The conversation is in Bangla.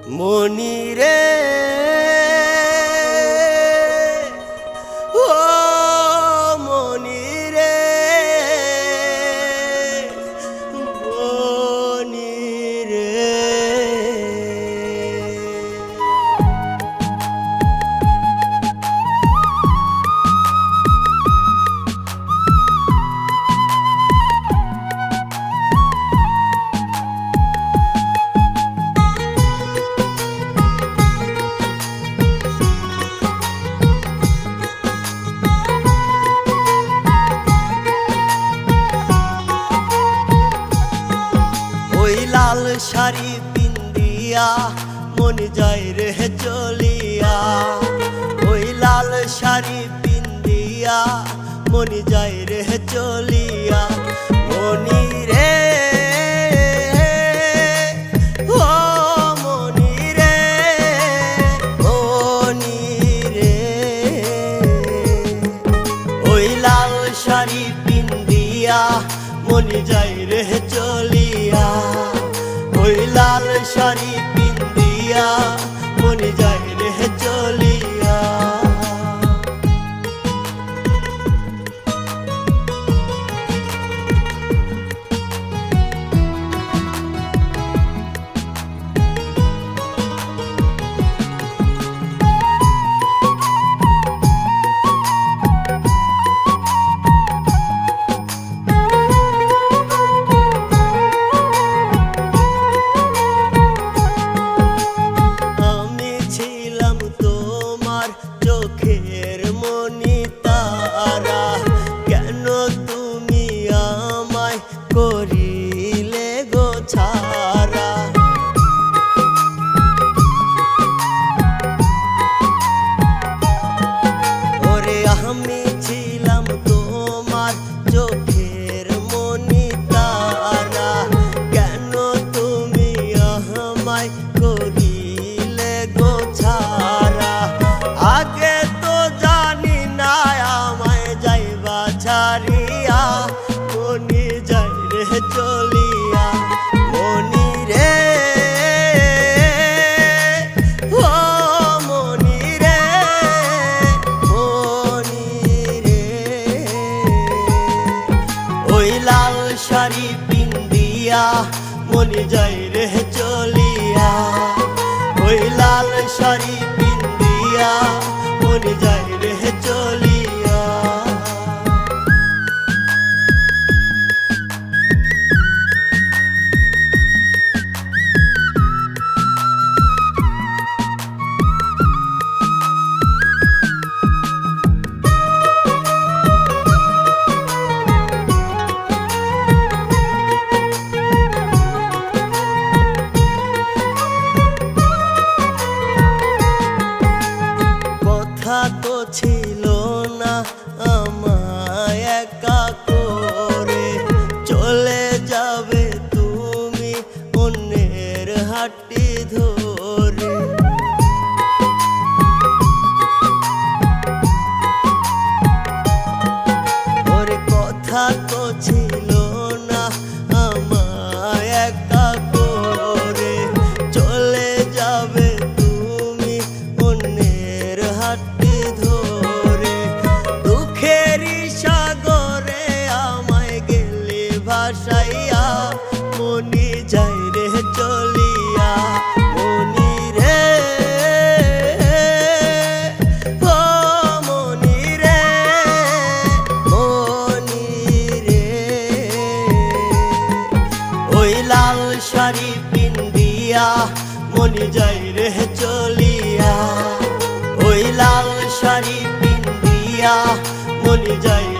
মনি রে ও মনি রে মনি রে লাল শাড়ি পিন্দিয়া মন যায় রে চলিয়া ওই লাল শাড়ি পিন্দিয়া মন যায় রে চলিয়া মনি রে ও মনি রে মনি রে ওই লাল শাড়ি পিন্দিয়া মন যায় রে চলিয়া ওই লাল শাড়ি পিন্দিয়া মনে যায় রে চলিয়া চোখের মনি তারা কেন তুমি আমায় করিলে গো ছাড়া ওরে আমি ছিলাম তোমার চোখের মনি তারা কেন তুমি আমায় করিলে গো ছাড়া আগে তো জানি না আমায় যাইবা ছাড়িয়া মনি যাই রে চলিয়া মনি রে ও মনি রে মনি রে ওই লাল শাড়ি পিন্দিয়া মনি যাই রে চলিয়া ওই লাল শাড়ি পিন্দিয়া মনে যায় রে চলিয়া তো ছিল না আমায় একা করে চলে যাবে তুমি অন্যের হাতটি ধরে ওরে কথা তো ছিল না আমায় একা করে চলে যাবে তুমি অন্যের হাতটি ধরে দুঃখেরই সাগরে আমায় গেলে ভাসাইয়া মনি যাই রে চলিয়া মনি রে ও মনি রে মনি রে ওই লাল শাড়ি পিন্দিয়া মনি যাই রে চলিয়া ওই লাল শাড়ি পিন্দিয়া মনি যায়